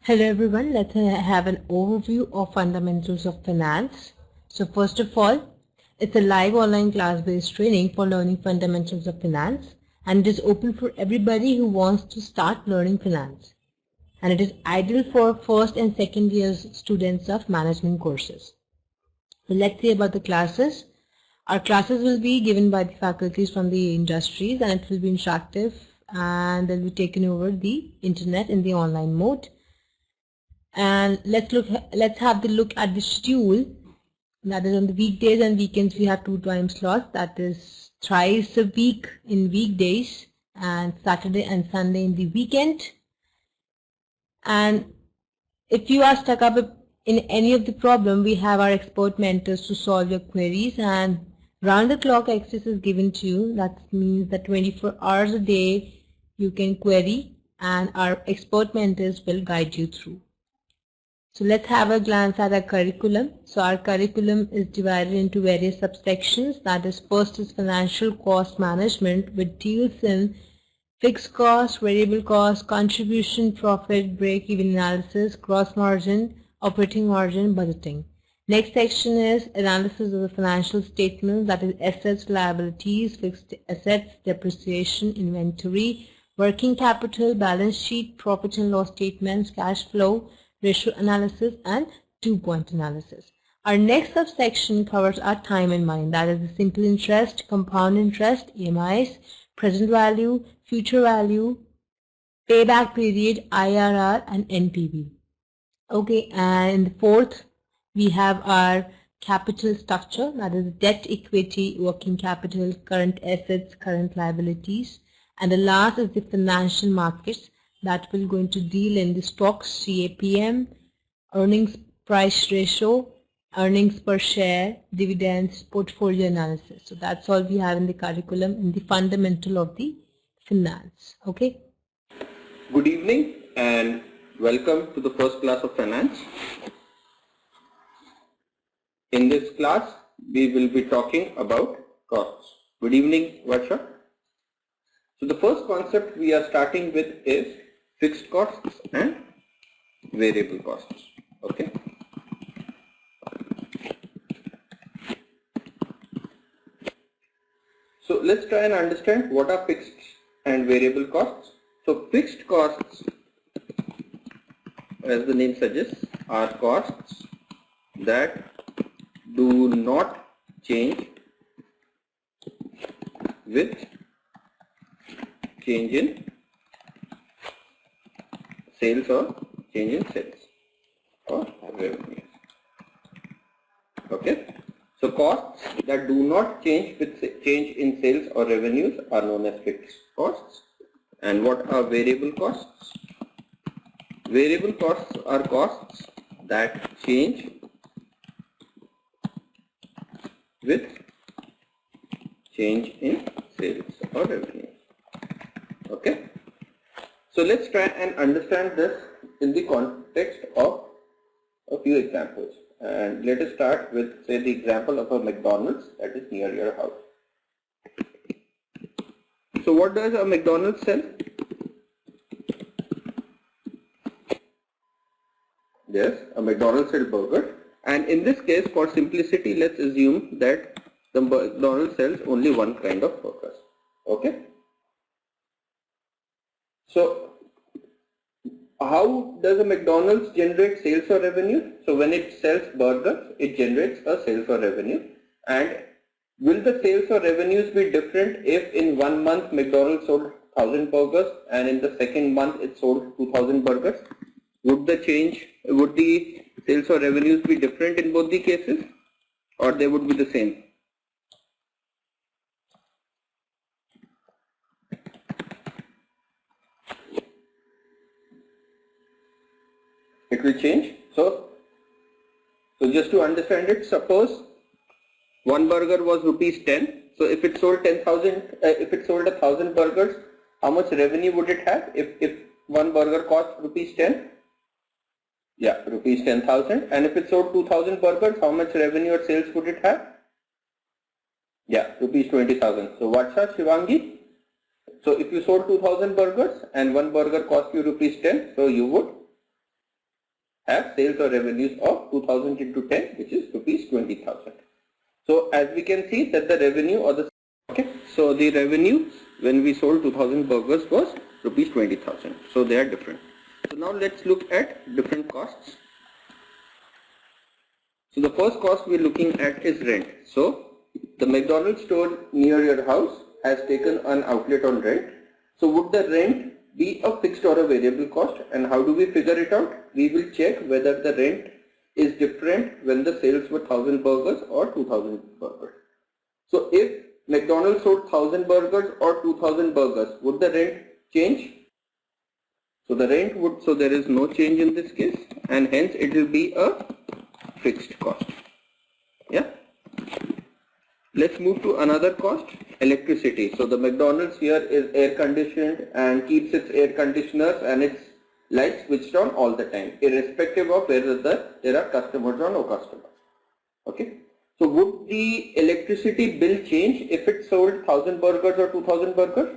Hello everyone, let's have an overview of fundamentals of finance. So first of all, it's a live online class-based training for learning fundamentals of finance, and it is open for everybody who wants to start learning finance. And it is ideal for first and second years students of management courses. So let's see about the classes. Our classes will be given by the faculties from the industries, and it will be interactive, and they'll be taken over the internet in the online mode. And let's have the look at the schedule. That is, on the weekdays and weekends we have 2 time slots, that is thrice a week in weekdays and Saturday and Sunday in the weekend. And if you are stuck up in any of the problem, we have our expert mentors to solve your queries, and round the clock access is given to you. That means that 24 hours a day you can query, and our expert mentors will guide you through. So let's have a glance at our curriculum. So our curriculum is divided into various subsections. That is, first is financial cost management, which deals in fixed cost, variable cost, contribution, profit, break-even analysis, gross margin, operating margin, budgeting. Next section is analysis of the financial statements, that is assets, liabilities, fixed assets, depreciation, inventory, working capital, balance sheet, profit and loss statements, cash flow, ratio analysis, and 2-point analysis. Our next subsection covers our time and money, that is the simple interest, compound interest, EMIs, present value, future value, payback period, IRR, and NPV. Okay, and in the fourth, we have our capital structure, that is debt, equity, working capital, current assets, current liabilities. And the last is the financial markets, that will going to deal in the stocks, CAPM, earnings price ratio, earnings per share, dividends, portfolio analysis. So that's all we have in the curriculum in the fundamental of the finance. Okay. Good evening and welcome to the first class of finance. In this class, we will be talking about costs. Good evening, Varsha. So the first concept we are starting with is fixed costs and variable costs. Okay. So let's try and understand what are fixed and variable costs. So fixed costs, as the name suggests, are costs that do not change with change in sales or change in sales or revenues. Okay. So costs that do not change with change in sales or revenues are known as fixed costs. And what are variable costs? Variable costs are costs that change with change in sales or revenue. Okay. So let's try and understand this in the context of a few examples. And let us start with, say, the example of a McDonald's that is near your house. So what does a McDonald's sell? Yes, a McDonald's sells burger. And in this case, for simplicity, let's assume that the McDonald's sells only one kind of burgers. Okay. So how does a McDonald's generate sales or revenue? So when it sells burgers, it generates a sales or revenue. And will the sales or revenues be different if in 1 month McDonald's sold 1000 burgers and in the second month it sold 2000 burgers? Would the sales or revenues be different in both the cases, or they would be the same? It will change. So just to understand it, suppose one burger was rupees 10. So if it sold 1000 burgers, how much revenue would it have if one burger cost rupees 10? Yeah, rupees 10,000. And if it sold 2000 burgers, how much revenue or sales would it have? Yeah, rupees 20,000. So Varsha, Shivangi? So if you sold 2000 burgers and one burger cost you rupees 10, so you would have sales or revenues of 2000 into 10, which is rupees 20,000. So as we can see that the revenue or the so the revenue when we sold 2000 burgers was rupees 20,000. So they are different. So now let's look at different costs. So the first cost we're looking at is rent. So the McDonald's store near your house has taken an outlet on rent. So would the rent be a fixed or a variable cost, and how do we figure it out? We will check whether the rent is different when the sales were 1000 burgers or 2000 burgers. So if McDonald's sold 1000 burgers or 2000 burgers, would the rent change? So the rent would, so there is no change in this case, and hence it will be a fixed cost. Yeah. Let's move to another cost, electricity. So the McDonald's here is air conditioned and keeps its air conditioners and its lights switched on all the time, irrespective of whether there are customers or no customers. Okay. So would the electricity bill change if it sold 1000 burgers or 2000 burgers?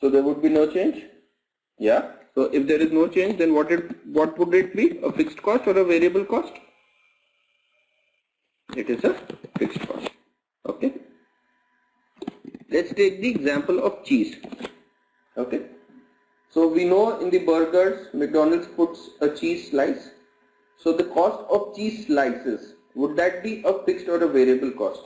So there would be no change. Yeah. So if there is no change, then what would it be? A fixed cost or a variable cost? It is a fixed cost. Okay. Let's take the example of cheese. Okay. So we know in the burgers, McDonald's puts a cheese slice. So the cost of cheese slices, would that be a fixed or a variable cost?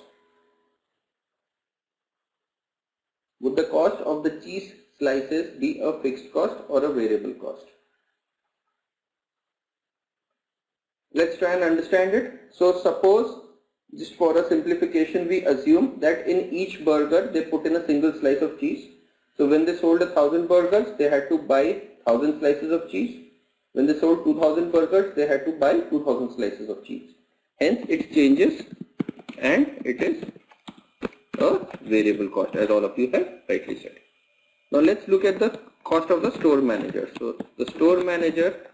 Would the cost of the cheese slices be a fixed cost or a variable cost? Let's try and understand it. So suppose, just for a simplification, we assume that in each burger they put in a single slice of cheese. So when they sold 1000 burgers, they had to buy 1000 slices of cheese. When they sold 2000 burgers, they had to buy 2000 slices of cheese. Hence it changes and it is a variable cost, as all of you have rightly said. Now let's look at the cost of the store manager. So the store manager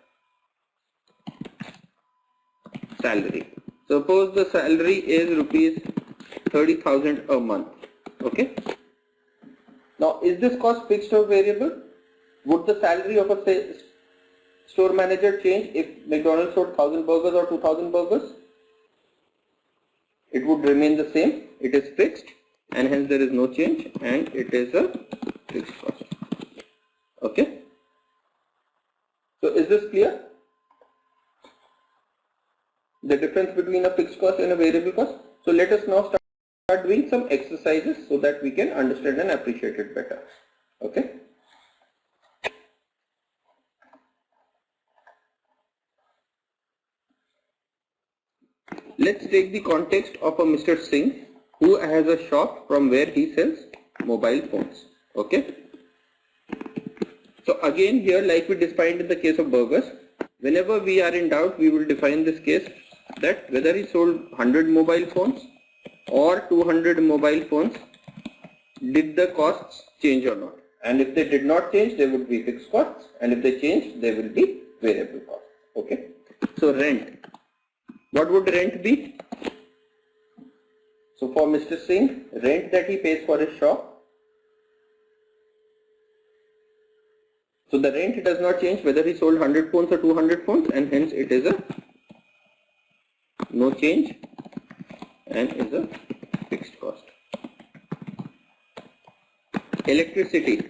salary. Suppose the salary is rupees 30,000 a month. Okay. Now is this cost fixed or variable? Would the salary of a store manager change if McDonald's sold 1000 burgers or 2000 burgers? It would remain the same. It is fixed and hence there is no change and it is a fixed cost. Okay. So is this clear? The difference between a fixed cost and a variable cost. So let us now start doing some exercises so that we can understand and appreciate it better. Okay. Let's take the context of a Mr. Singh who has a shop from where he sells mobile phones. Okay. So again here, like we defined in the case of burgers, whenever we are in doubt, we will define this case that whether he sold 100 mobile phones or 200 mobile phones, did the costs change or not? And if they did not change, they would be fixed costs, and if they change, they will be variable costs. Okay. So rent. What would rent be? So for Mr. Singh, rent that he pays for his shop. So the rent does not change whether he sold 100 phones or 200 phones, and hence it is a no change and is a fixed cost. Electricity.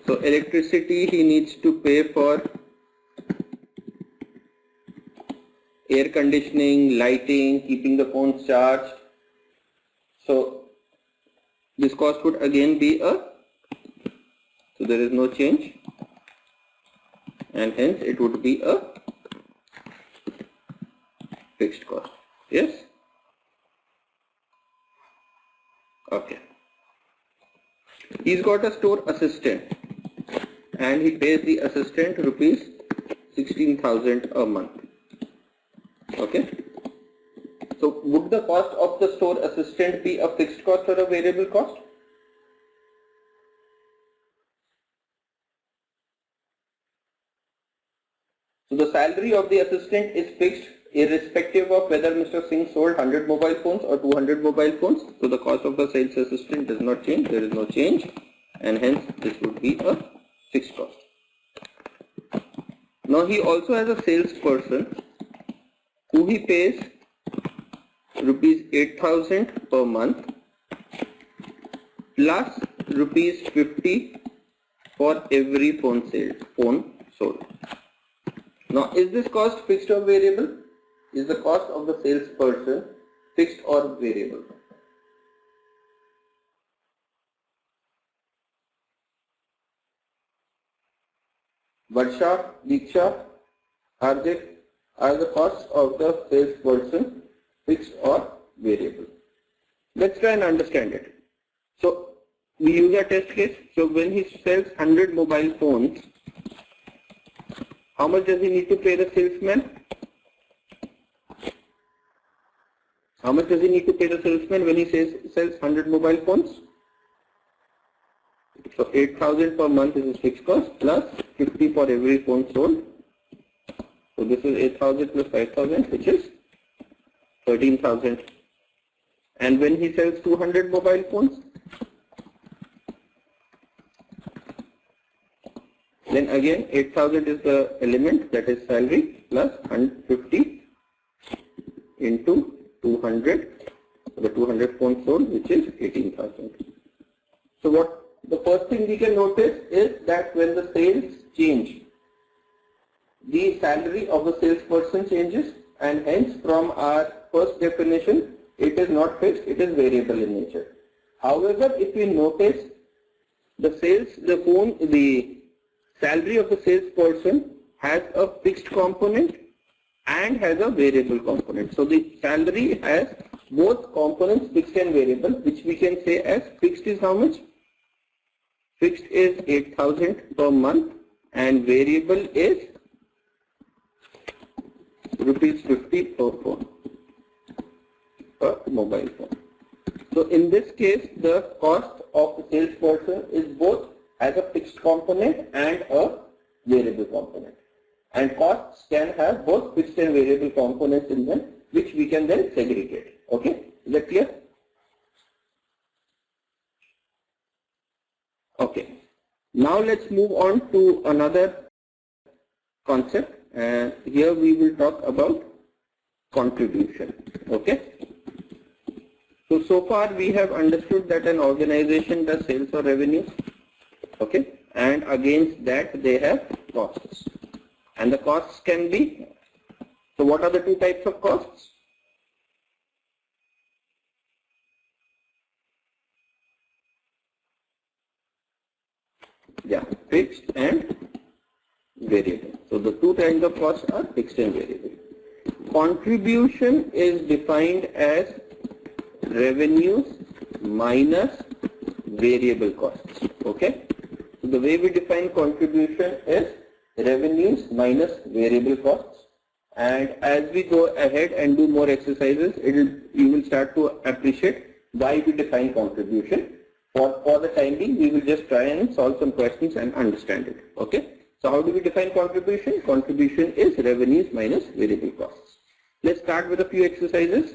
So electricity he needs to pay for air conditioning, lighting, keeping the phones charged. So this cost would again be so there is no change and hence it would be a fixed cost. Yes? Okay. He's got a store assistant and he pays the assistant rupees 16,000 a month. Okay. So would the cost of the store assistant be a fixed cost or a variable cost? So the salary of the assistant is fixed irrespective of whether Mr. Singh sold 100 mobile phones or 200 mobile phones. So the cost of the sales assistant does not change. There is no change. and hence this would be a fixed cost. Now he also has a salesperson who he pays rupees 8,000 per month plus rupees 50 for every phone sold. Now is this cost fixed or variable? Is the cost of the salesperson fixed or variable? Varsha, Diksha, are the costs of the salesperson fixed or variable? Let's try and understand it. So we use a test case. So when he sells 100 mobile phones, how much does he need to pay the salesman? How much does he need to pay the salesman when he sells 100 mobile phones? So 8,000 per month is his fixed cost plus 50 for every phone sold. So this is 8,000 plus 5,000, which is 13,000. And when he sells 200 mobile phones, then again 8,000 is the element, that is salary, plus 150 into 200, the 200 phones sold, which is 18,000. So what the first thing we can notice is that when the sales change, the salary of the salesperson changes, and hence from our first definition, it is not fixed, it is variable in nature. However, if we notice the salary of the salesperson has a fixed component and has a variable component. So the salary has both components, fixed and variable, which we can say as fixed is how much? Fixed is 8,000 per month and variable is rupees 50 per phone, per mobile phone. So in this case, the cost of the salesperson is both as a fixed component and a variable component. And costs can have both fixed and variable components in them, which we can then segregate. Okay, is that clear? Okay, now let's move on to another concept, and here we will talk about contribution. Okay, so far we have understood that an organization does sales or revenues, okay, and against that they have costs, and the costs can be, so what are the two types of costs? Yeah, fixed and variable. So the two kinds of costs are fixed and variable. Contribution is defined as revenues minus variable costs. Okay. So the way we define contribution is revenues minus variable costs. And as we go ahead and do more exercises, you will start to appreciate why we define contribution. For the time being, we will just try and solve some questions and understand it. Okay. So how do we define contribution? Contribution is revenues minus variable costs. Let's start with a few exercises.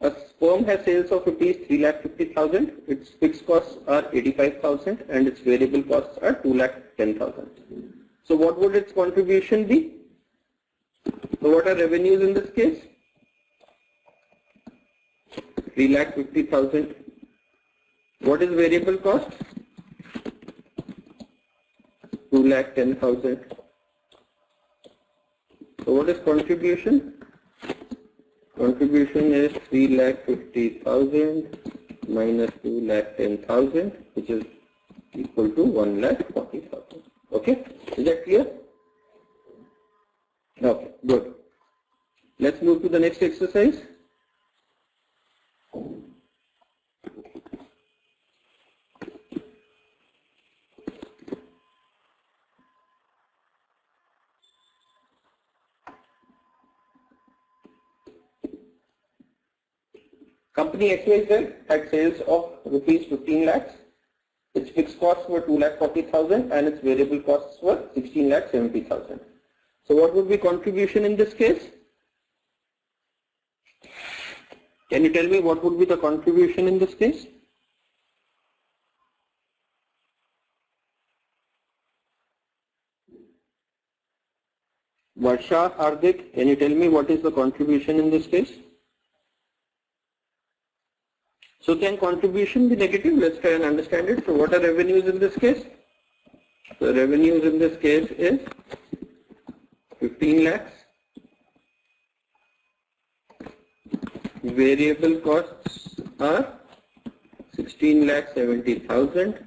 A firm has sales of rupees 3,50,000. Its fixed costs are 85,000 and its variable costs are 2,10,000. So what would its contribution be? So what are revenues in this case? 3,50,000. What is variable cost? 2,10,000. So what is contribution? Contribution is 3,50,000 minus 2,10,000, which is equal to 1,40,000. Okay, is that clear? Okay, good. Let's move to the next exercise. Company XYZ had sales of rupees 15 lakhs. Its fixed costs were 2,40,000 and its variable costs were 16,70,000. So what would be contribution in this case? Can you tell me what would be the contribution in this case? Varsha, Hardik, can you tell me what is the contribution in this case? So can contribution be negative? Let's try and understand it. So what are revenues in this case? The revenues in this case is 15 lakhs. Variable costs are 16 lakh 70,000.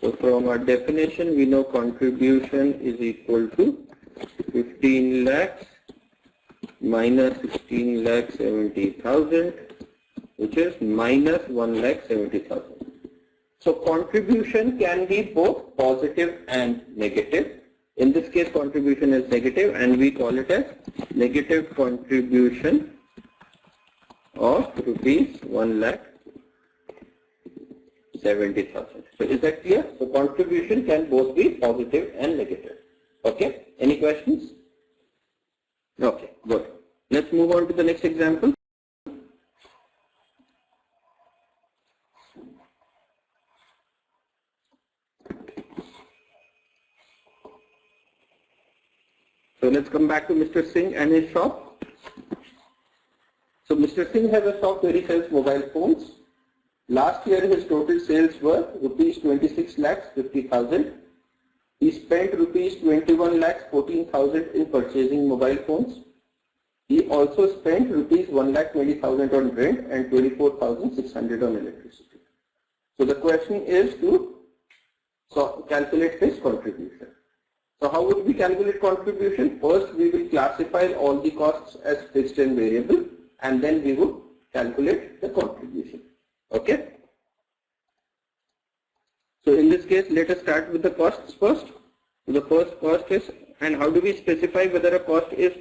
So from our definition we know contribution is equal to 15 lakhs minus 16 lakh 70,000, which is minus 1 lakh 70,000. So contribution can be both positive and negative. In this case contribution is negative and we call it as negative contribution of rupees 1 lakh 70,000. So is that clear? So contribution can both be positive and negative. Okay, any questions? Okay, good. Let's move on to the next example. So let's come back to Mr. Singh and his shop. So Mr. Singh has a shop where he sells mobile phones. Last year his total sales were rupees 26 lakhs 50,000. He spent rupees 21 lakhs 14,000 in purchasing mobile phones. He also spent rupees 1 lakh 20,000 on rent and 24,600 on electricity. So the question is to calculate his contribution. So how would we calculate contribution? First we will classify all the costs as fixed and variable, and then we would calculate the contribution. Okay. So in this case, let us start with the costs first. The first cost is, and how do we specify whether a cost is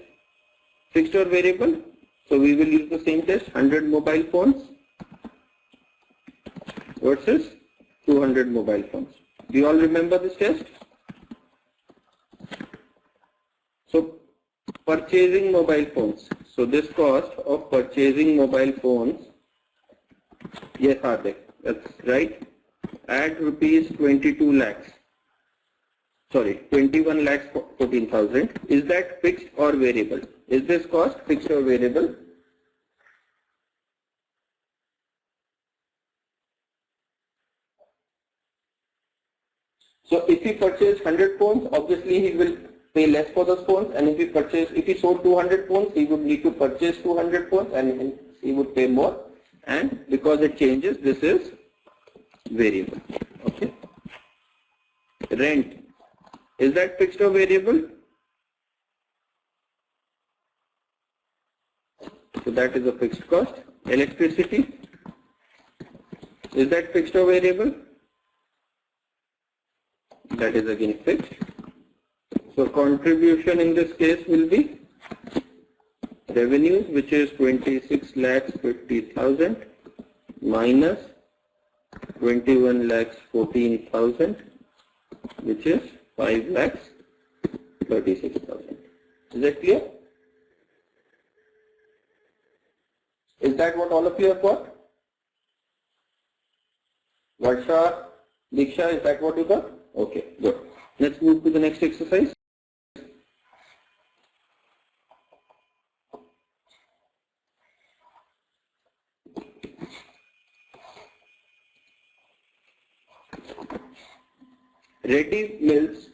fixed or variable? So we will use the same test, 100 mobile phones versus 200 mobile phones. Do you all remember this test? So purchasing mobile phones. So this cost of purchasing mobile phones, yes Hardik, that's right, at rupees 22 lakhs. Sorry, 21 lakhs 14,000. Is that fixed or variable? Is this cost fixed or variable? So if he purchased 100 phones, obviously he will pay less for those phones, and if he sold 200 phones, he would need to purchase 200 phones and he would pay more. And because it changes, this is variable. Okay. Rent, is that fixed or variable? So that is a fixed cost. Electricity, is that fixed or variable? That is again fixed. So contribution in this case will be revenues, which is 26 lakhs 50,000 minus 21 lakhs 14,000, which is 5 lakhs 36,000. Is that clear? Is that what all of you have got? Varsha, Diksha, is that what you got? Okay, good. Let's move to the next exercise. Reddy Mills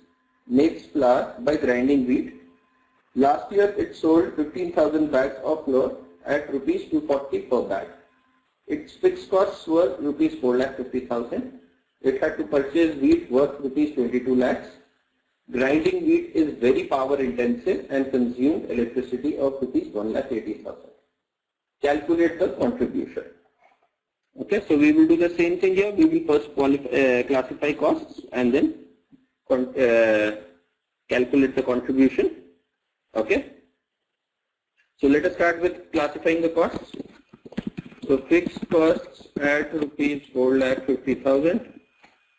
makes flour by grinding wheat. Last year it sold 15,000 bags of flour at rupees 240 per bag. Its fixed costs were rupees 4,50,000. It had to purchase wheat worth rupees 22 lakhs. Grinding wheat is very power intensive and consumed electricity of rupees 1,80,000. Calculate the contribution. Okay, so we will do the same thing here. We will first classify costs and then calculate the contribution. Okay. So let us start with classifying the costs. So fixed costs at rupees 4,50,000.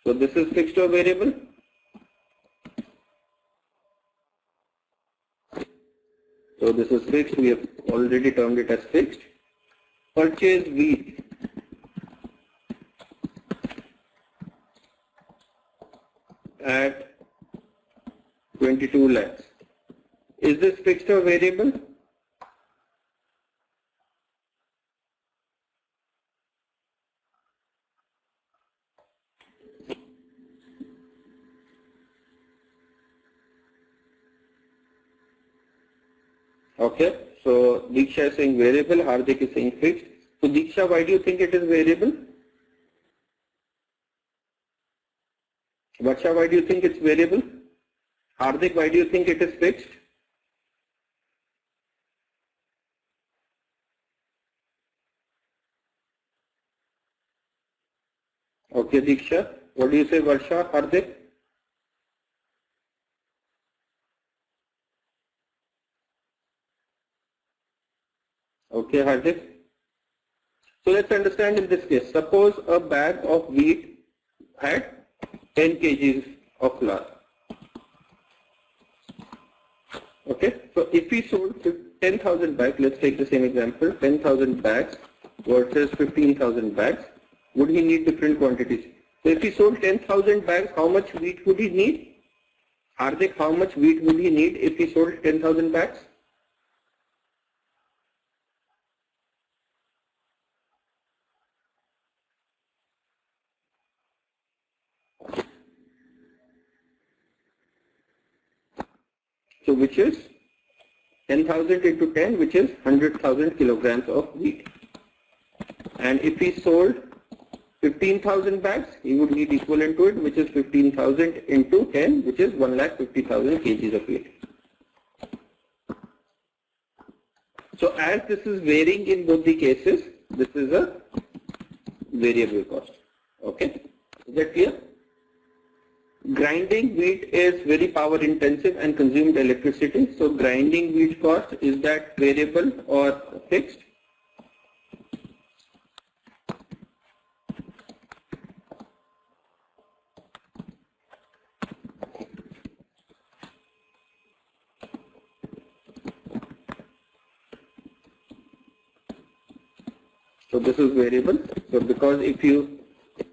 So this is fixed or variable? this is fixed. We have already termed it as fixed. Purchase wheat at 22 lakhs. Is this fixed or variable? Okay, so Diksha is saying variable, Hardik is saying fixed. So Diksha, why do you think it is variable? Vatsha, why do you think it's variable? Hardik, why do you think it is fixed? Okay, Diksha, what do you say, Varsha, Hardik? Okay, Hardik. So let's understand in this case. Suppose a bag of wheat had 10 kgs of flour. Okay, so if we sold 10,000 bags, let's take the same example, 10,000 bags versus 15,000 bags, would he need different quantities? So if he sold 10,000 bags, how much wheat would he need? Hardik, how much wheat would he need if he sold 10,000 bags? So which is 10,000 into 10, which is 100,000 kilograms of wheat. And if he sold 15,000 bags, he would need equivalent to it, which is 15,000 into 10, which is 1,50,000 kgs of wheat. So as this is varying in both the cases, this is a variable cost. Okay, is that clear? Grinding wheat is very power intensive and consumed electricity. So grinding wheat cost, is that variable or fixed? So this is variable. So because if you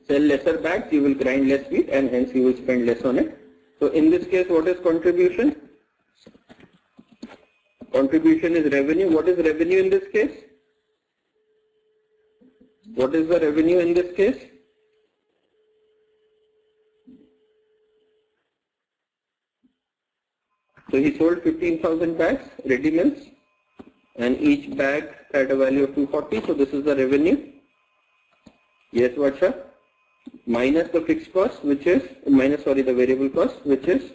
sell lesser bags, you will grind less wheat and hence you will spend less on it. So in this case, what is contribution? Contribution is revenue. What is revenue in this case? What is the revenue in this case? So he sold 15,000 bags, ready meals, and each bag had a value of 240. So this is the revenue. Yes, Vatsha? Minus the fixed cost, which is the variable cost, which is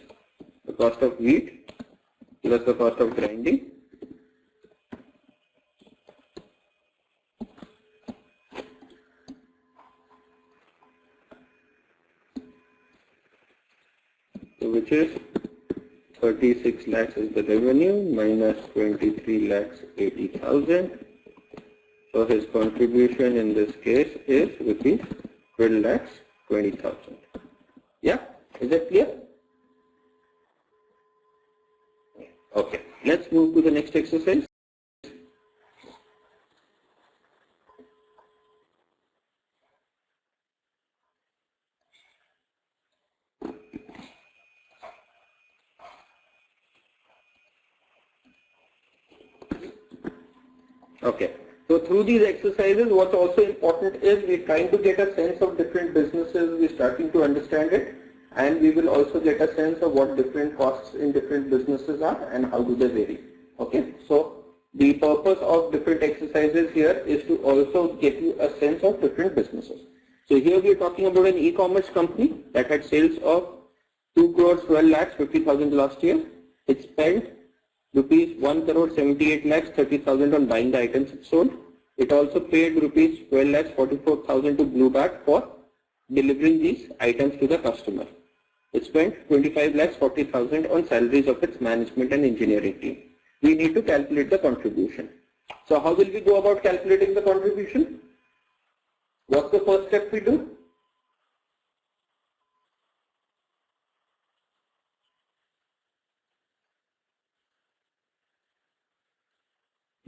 the cost of wheat plus the cost of grinding. So which is 36 lakhs is the revenue minus 23 lakhs 80,000. So his contribution in this case is rupees 12 lakhs 20,000. Yeah, is that clear? Okay, let's move to the next exercise. Okay, so through these exercises, what's also important is we're trying to get a sense of different businesses, we're starting to understand it, and we will also get a sense of what different costs in different businesses are and how do they vary. Okay, so the purpose of different exercises here is to also get you a sense of different businesses. So here we are talking about an e-commerce company that had sales of 2 crores 12 lakhs 50,000 last year. It spent rupees 1 crore 78 lakhs 30,000 on buying the items it sold. It also paid rupees 12 lakhs 44,000 to Blue Dart for delivering these items to the customer. It spent 25 lakhs 40,000 on salaries of its management and engineering team. We need to calculate the contribution. So how will we go about calculating the contribution? What's the first step we do?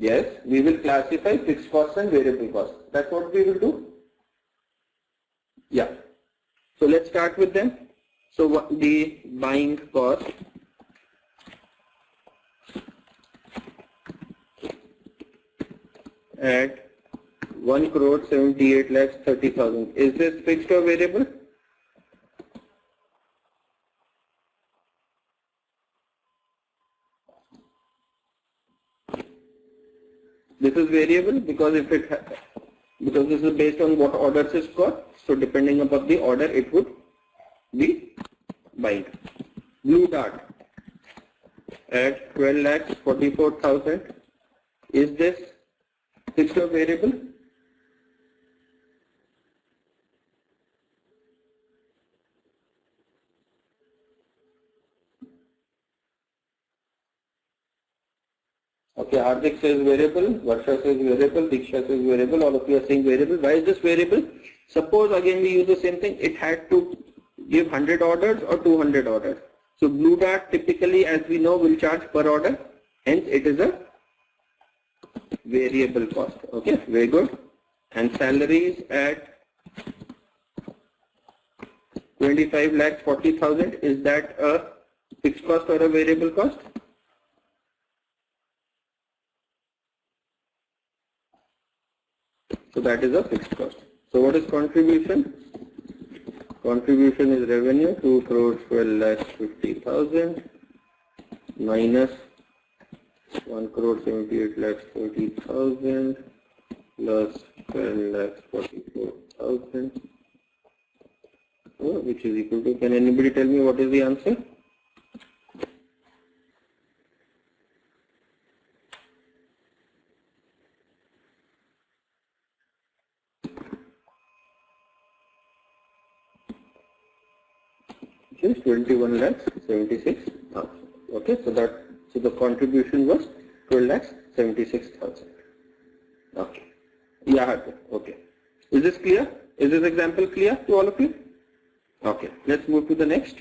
Yes, we will classify fixed costs and variable costs. That's what we will do. Yeah. So let's start with them. So what the buying cost at 1,78,30,000. Is this fixed or variable? This is variable because because this is based on what orders is got. So depending upon the order, it would be buying. Blue Dart at 12,44,000. Is this fixed or variable? Okay, Hardik says variable, Varsha says variable, Diksha says variable, all of you are saying variable. Why is this variable? Suppose again we use the same thing, it had to give 100 orders or 200 orders. So Blue Dart typically, as we know, will charge per order, hence it is a variable cost. Okay, very good. And salaries at 25,40,000, is that a fixed cost or a variable cost? So that is a fixed cost. So what is contribution? Contribution is revenue 2,12,50,000 minus 1,78,30,000 plus 12,44,000, which is equal to, can anybody tell me what is the answer? Which is 21,76,000. Okay, so the contribution was 12,76,000. Okay. Yeah, okay. Is this clear? Is this example clear to all of you? Okay, let's move to the next.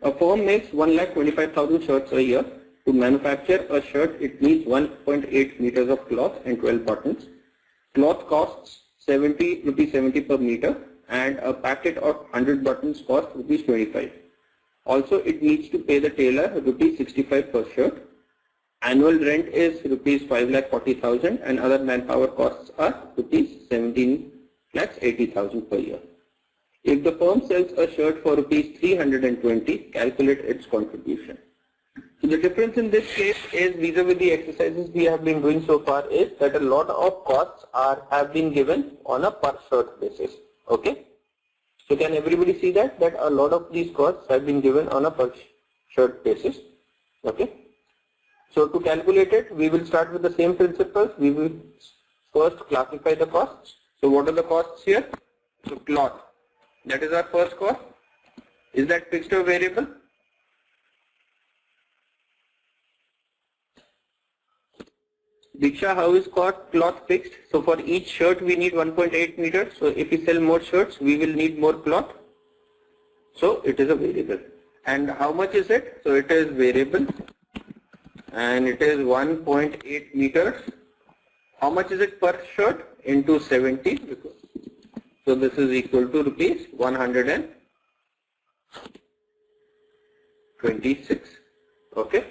A firm makes 1,25,000 shirts a year. To manufacture a shirt, it needs 1.8 meters of cloth and 12 buttons. Cloth costs 70 per meter, and a packet of 100 buttons costs rupees 25. Also, it needs to pay the tailor rupees 65 per shirt. Annual rent is rupees 5,40,000, and other manpower costs are rupees 17,80,000 per year. If the firm sells a shirt for rupees 320, calculate its contribution. So the difference in this case is vis-a-vis the exercises we have been doing so far is that a lot of costs have been given on a per shirt basis. Okay. So can everybody see that a lot of these costs have been given on a per shirt basis. Okay. So to calculate it, we will start with the same principles. We will first classify the costs. So what are the costs here? So cloth. That is our first cost. Is that fixed or variable? Diksha, how is cloth fixed? So for each shirt we need 1.8 meters. So if we sell more shirts, we will need more cloth. So it is a variable. And how much is it? So it is variable and it is 1.8 meters. How much is it per shirt? Into 70. So this is equal to rupees 126. Okay.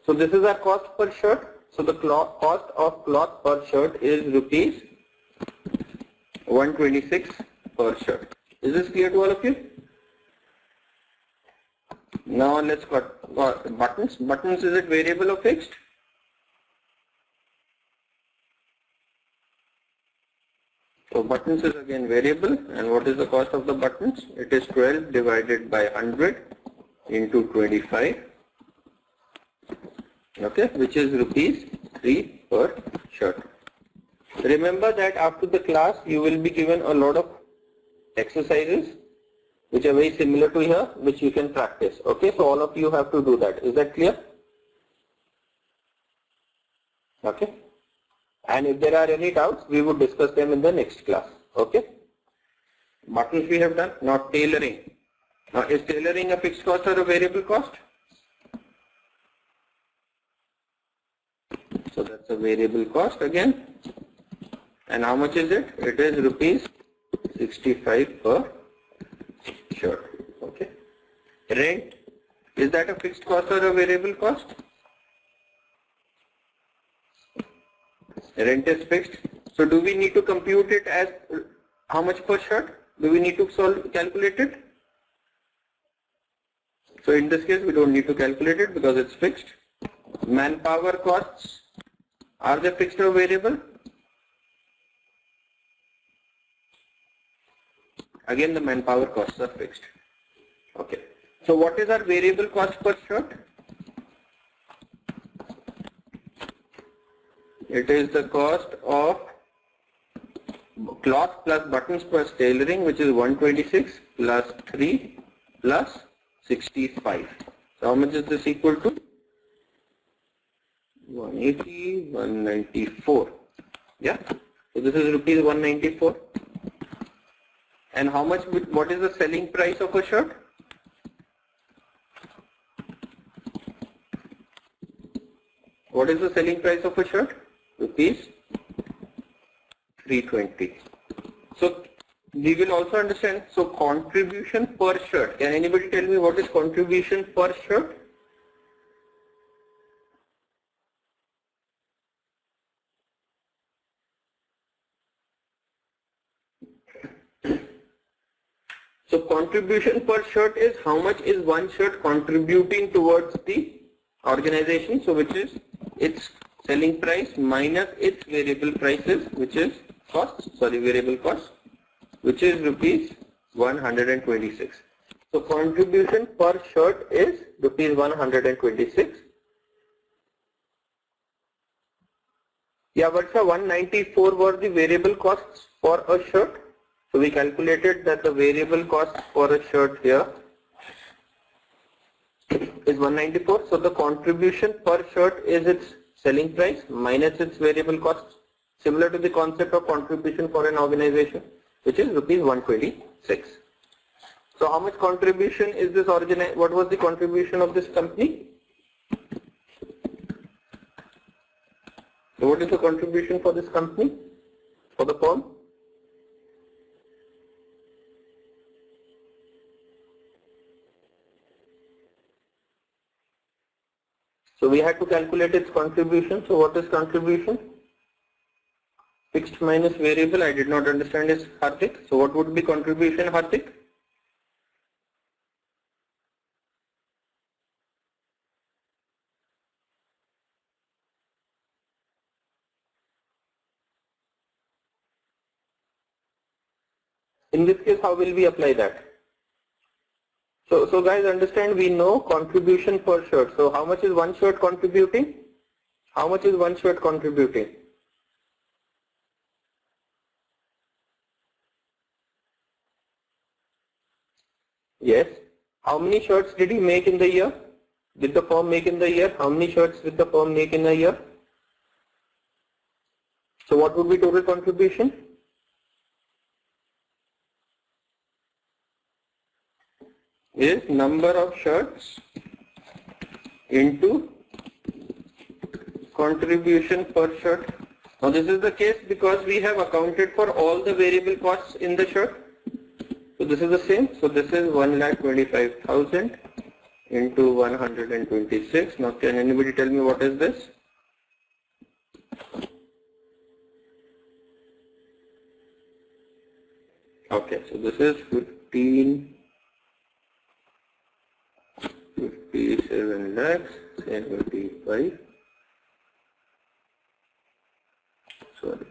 So this is our cost per shirt. So the cost of cloth per shirt is rupees 126 per shirt. Is this clear to all of you? Now let's got buttons. Buttons, is it variable or fixed? So buttons is again variable, and what is the cost of the buttons? It is 12 divided by 100 into 25, okay, which is rupees 3 per shirt. Remember that after the class you will be given a lot of exercises which are very similar to here, which you can practice. Okay, so all of you have to do that. Is that clear? Okay. And if there are any doubts, we would discuss them in the next class. Okay. Buttons we have done. Now tailoring. Now is tailoring a fixed cost or a variable cost? So that's a variable cost again. And how much is it? It is rupees 65 per shirt. Okay. Rent, is that a fixed cost or a variable cost? Rent is fixed. So do we need to compute it as how much per shirt? Do we need to calculate it? So in this case we don't need to calculate it because it's fixed. Manpower costs, are they fixed or variable? Again the manpower costs are fixed. Okay. So what is our variable cost per shirt? It is the cost of cloth plus buttons plus tailoring, which is 126 plus 3 plus 65. So how much is this equal to? 180, 194. Yeah. So this is rupees 194. And how much? What is the selling price of a shirt? What is the selling price of a shirt? Rupees 320. So we will also understand. So contribution per shirt. Can anybody tell me what is contribution per shirt? So contribution per shirt is how much is one shirt contributing towards the organization. So which is its selling price minus its variable prices, which is variable cost, which is rupees 126. So contribution per shirt is rupees 126. Yeah, Varsha, 194 were the variable costs for a shirt. So we calculated that the variable cost for a shirt here is 194. So the contribution per shirt is its selling price minus its variable costs, similar to the concept of contribution for an organization, which is rupees 126. So how much contribution is this what was the contribution of this company? So what is the contribution for this company, for the firm? So we had to calculate its contribution. So what is contribution? Fixed minus variable. I did not understand is Hardik. So what would be contribution, Hardik? In this case, how will we apply that? So guys, understand, we know contribution per shirt. So how much is one shirt contributing? How much is one shirt contributing? Yes. How many shirts did he make in the year? Did the firm make in the year? How many shirts did the firm make in a year? So what would be total contribution? Is number of shirts into contribution per shirt. Now this is the case because we have accounted for all the variable costs in the shirt. So this is the same. So this is 1,25,000 into 126. Now can anybody tell me what is this? Okay, so this is 57 lakhs 75. Sorry.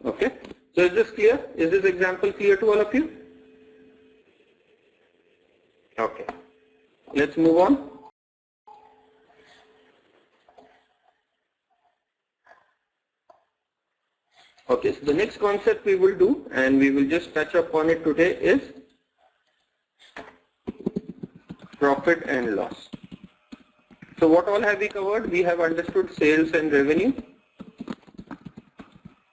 Okay. So is this clear? Is this example clear to all of you? Okay. Let's move on. Okay, so the next concept we will do, and we will just touch upon it today, is profit and loss. So what all have we covered? We have understood sales and revenue,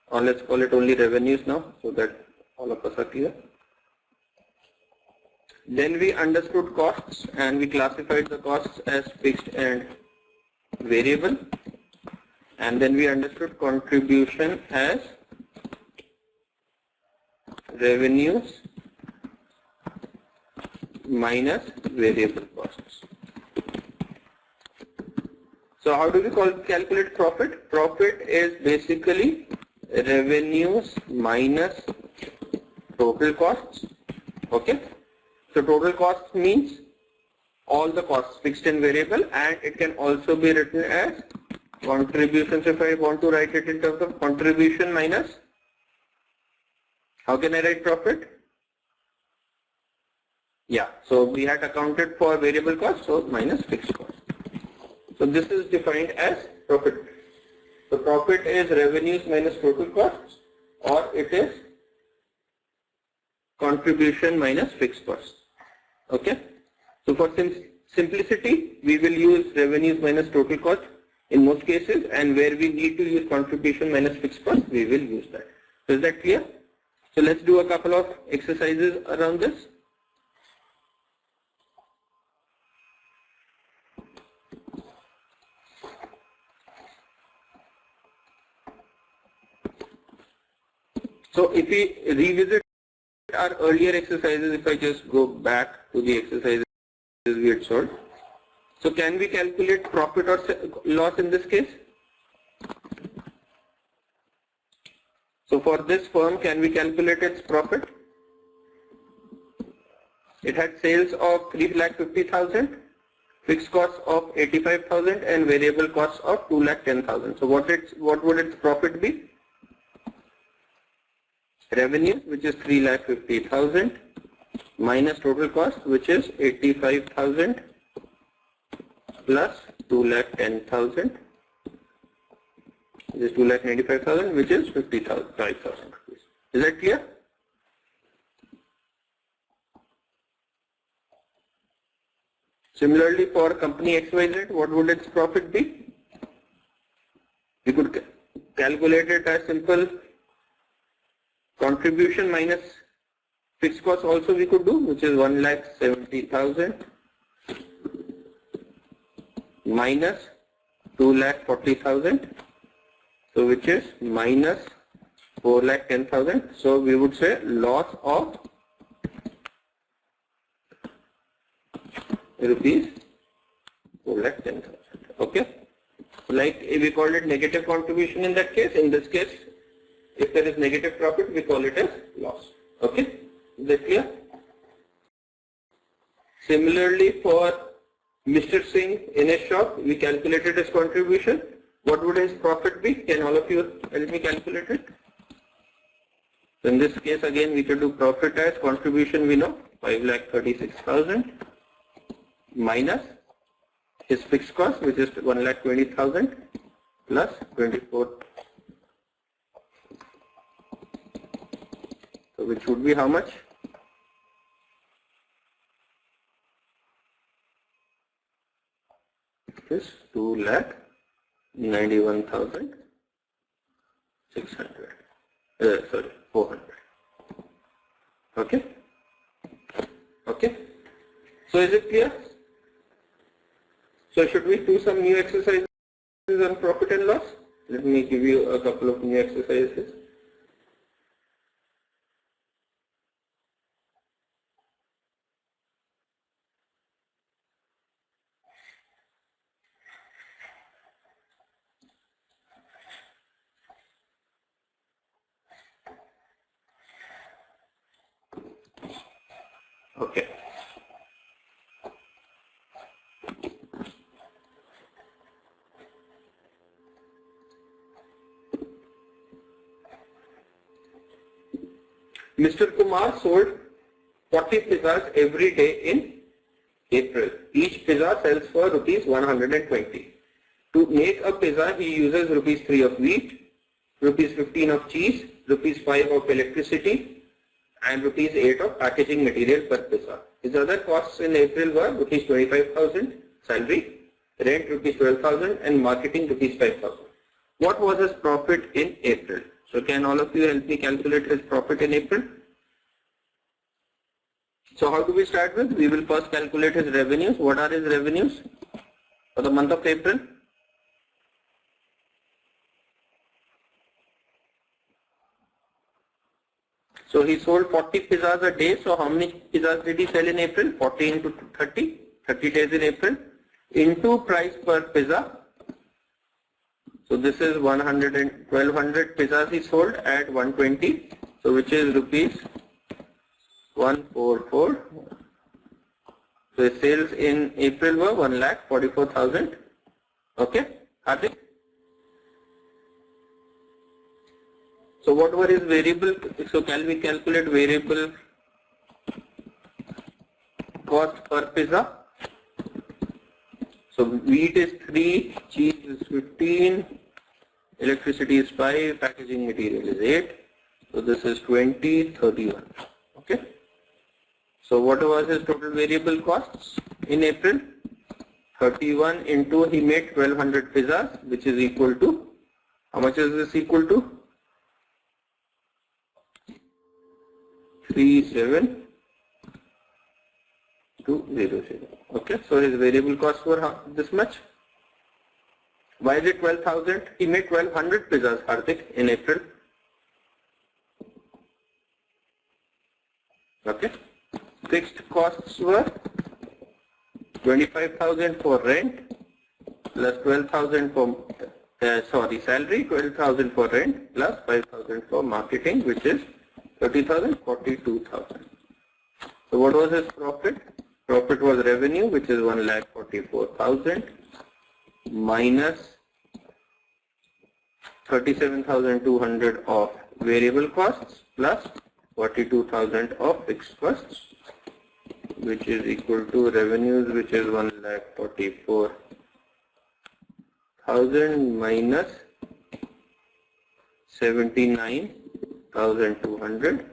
or let's call it only revenues now, so that all of us are clear. Then we understood costs, and we classified the costs as fixed and variable. And then we understood contribution as revenues minus variable costs. So how do we calculate profit? Profit is basically revenues minus total costs. Okay. So total costs means all the costs, fixed and variable, and it can also be written as contributions. If I want to write it in terms of contribution minus, how can I write profit? Yeah, so we had accounted for variable costs, so minus fixed costs. So this is defined as profit. So profit is revenues minus total costs, or it is contribution minus fixed costs. Okay. So for simplicity, we will use revenues minus total cost in most cases, and where we need to use contribution minus fixed cost, we will use that. So is that clear? So let's do a couple of exercises around this. So if we revisit our earlier exercises, if I just go back to the exercises we had solved. So can we calculate profit or loss in this case? So for this firm, can we calculate its profit? It had sales of 3,50,000, fixed costs of 85,000, and variable costs of 2,10,000. So what would its profit be? Revenue, which is 3,50,000, minus total cost, which is 85,000, plus 2,10,000, which is 2,95,000, which is 5,000 rupees. Is that clear? Similarly, for company XYZ, what would its profit be? We could calculate it as simple contribution minus fixed costs also we could do, which is 1,70,000 minus 2,40,000, so which is minus 4,10,000. So we would say loss of rupees 4,10,000. Okay, like we called it negative contribution in that case. In this case, if there is negative profit, we call it as loss. Okay, is that clear? Similarly, for Mr. Singh in his shop, we calculated his contribution. What would his profit be? Can all of you help me calculate it? So in this case, again, we could do profit as contribution. We know 5,36,000 minus his fixed cost, which is 1,20,000 plus 24. So which would be how much? It is 2,91,600. Sorry, 400. Okay. Okay. So is it clear? So should we do some new exercises on profit and loss? Let me give you a couple of new exercises. Okay. Mr. Kumar sold 40 pizzas every day in April. Each pizza sells for rupees 120. To make a pizza, he uses rupees 3 of wheat, rupees 15 of cheese, rupees 5 of electricity, and rupees 8 of packaging material per pizza. His other costs in April were rupees 25,000 salary, rent rupees 12,000 and marketing rupees 5,000. What was his profit in April? So can all of you help me calculate his profit in April? So how do we start with? We will first calculate his revenues. What are his revenues for the month of April? So he sold 40 pizzas a day. So how many pizzas did he sell in April? 40 into 30, 30 days in April, into price per pizza. So this is 1200 pizzas he sold at 120. So which is rupees 144. So his sales in April were 1,44,000. Okay, Hardik? So what were his variable? So can we calculate variable cost per pizza? So wheat is 3, cheese is 15, electricity is 5, packaging material is 8. So this is 20, 31. Okay. So what was his total variable costs in April? 31 into, he made 1200 pizzas, which is equal to, how much is this equal to? 37,200. Okay, so his variable costs were this much. Why is it 12,000? He made 1200 pizzas, Hardik, in April. Okay, fixed costs were 25,000 for rent plus 12,000 for salary, 12,000 for rent plus 5,000 for marketing, which is 30,000, 42,000. So what was his profit? Profit was revenue, which is 1,44,000 minus 37,200 of variable costs plus 42,000 of fixed costs, which is equal to revenues, which is 1,44,000 minus 79,200,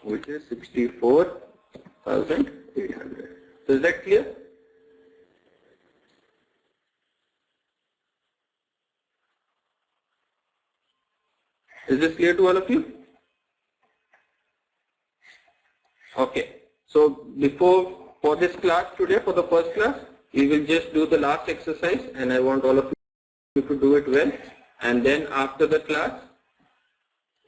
which is 64,800. So is that clear? Is this clear to all of you? Okay. So for this class today, for the first class, we will just do the last exercise, and I want all of you to do it well. And then after the class,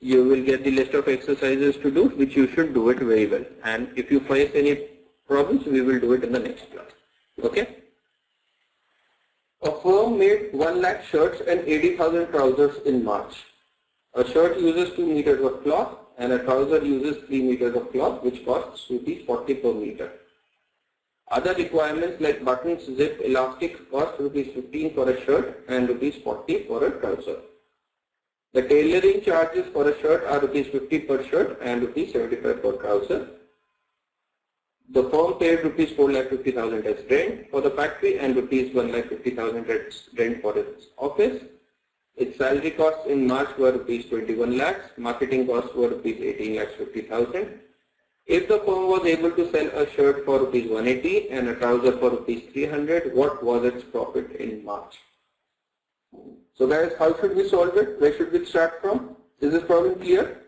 you will get the list of exercises to do, which you should do it very well. And if you face any problems, we will do it in the next class. Okay? A firm made 1 lakh shirts and 80,000 trousers in March. A shirt uses 2 meters of cloth and a trouser uses 3 meters of cloth, which costs rupees 40 per meter. Other requirements like buttons, zip, elastic cost rupees 15 for a shirt and rupees 40 for a trouser. The tailoring charges for a shirt are rupees 50 per shirt and rupees 75 per trouser. The firm paid rupees 4,50,000 as rent for the factory and rupees 1,50,000 as rent for its office. Its salary costs in March were rupees 21 lakhs, marketing costs were rupees 18,50,000. If the firm was able to sell a shirt for rupees 180 and a trouser for rupees 300, what was its profit in March? So guys, how should we solve it? Where should we start from? Is this problem clear?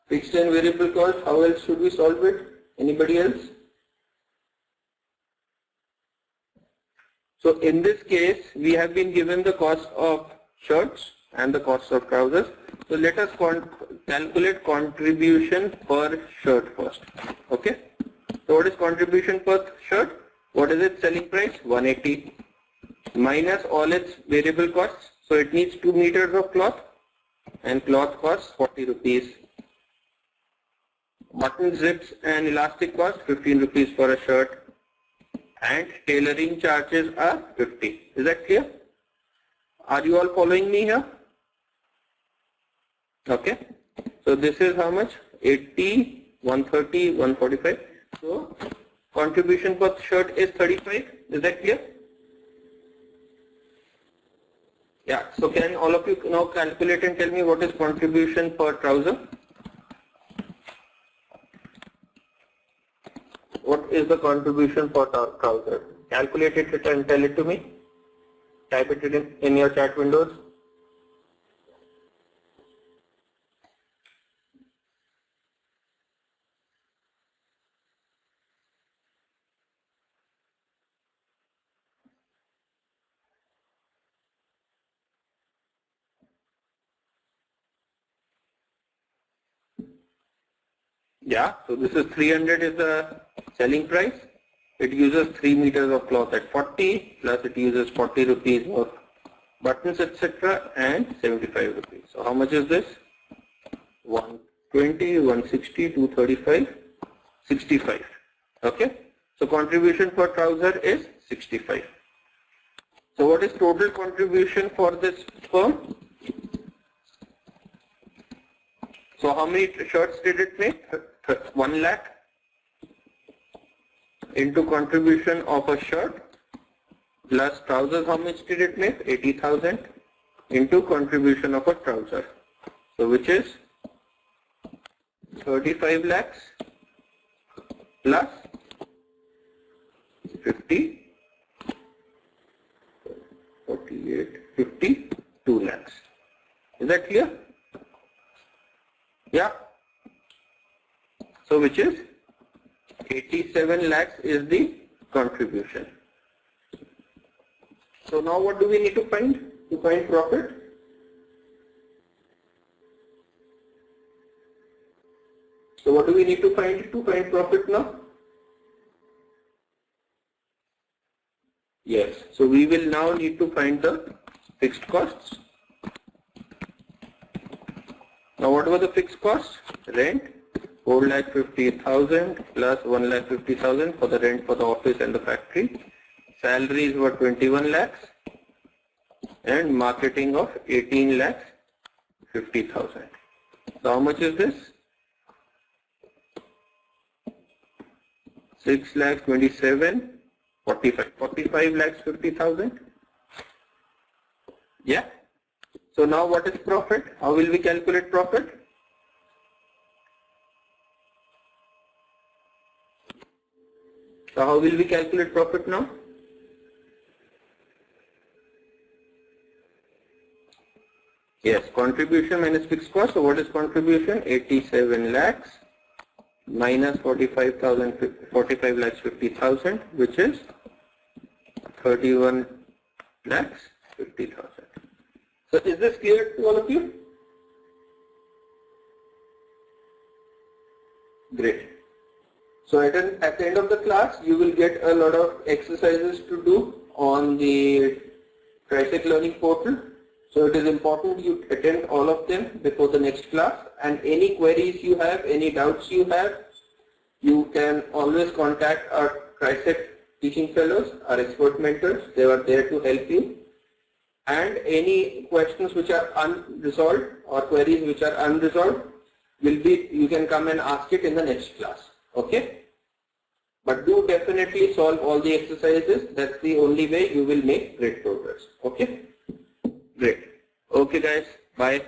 Fixed and variable cost, how else should we solve it? Anybody else? So in this case, we have been given the cost of shirts and the cost of trousers. So let us calculate contribution per shirt first. Okay. So what is contribution per shirt? What is its selling price? 180 minus all its variable costs. So it needs 2 meters of cloth and cloth costs 40 rupees. Button, zips and elastic cost 15 rupees for a shirt, and tailoring charges are 50. Is that clear? Are you all following me here? Okay. So this is how much? 80, 130, 145. So contribution per shirt is 35. Is that clear? Yeah. So can all of you now calculate and tell me what is contribution per trouser? What is the contribution per trouser? Calculate it and tell it to me. Type it in your chat windows. Yeah, so this is 300 is the selling price. It uses 3 meters of cloth at 40, plus it uses 40 rupees of buttons, etc. and 75 rupees. So how much is this? 120, 160, 235, 65. Okay. So contribution per trouser is 65. So what is total contribution for this firm? So how many shirts did it make? 1 lakh into contribution of a shirt plus trousers, how much did it make? 80,000 into contribution of a trouser. So which is 35 lakhs plus 50, 48, 52 lakhs. Is that clear? Yeah. So which is 87 lakhs is the contribution. So now what do we need to find? To find profit? So what do we need to find profit now? Yes. So we will now need to find the fixed costs. Now what were the fixed costs? Rent 4,50,000 plus 1,50,000 for the rent for the office and the factory. Salaries were 21 lakhs and marketing of 18 lakhs 50,000. So how much is this? 6 lakhs 27, 45 lakhs 50,000. Yeah. So now what is profit? How will we calculate profit? So how will we calculate profit now? Yes, contribution minus fixed cost. So what is contribution? 87 lakhs minus 45 lakhs 50,000, which is 31 lakhs 50,000. So is this clear to all of you? Great. So at the end of the class, you will get a lot of exercises to do on the TriSec Learning Portal. So it is important you attend all of them before the next class, and any queries you have, any doubts you have, you can always contact our TriSec teaching fellows, our expert mentors. They are there to help you. And any questions which are unresolved or queries which are unresolved you can come and ask it in the next class. Okay? But do definitely solve all the exercises. That's the only way you will make great progress. Okay? Great. Okay guys. Bye.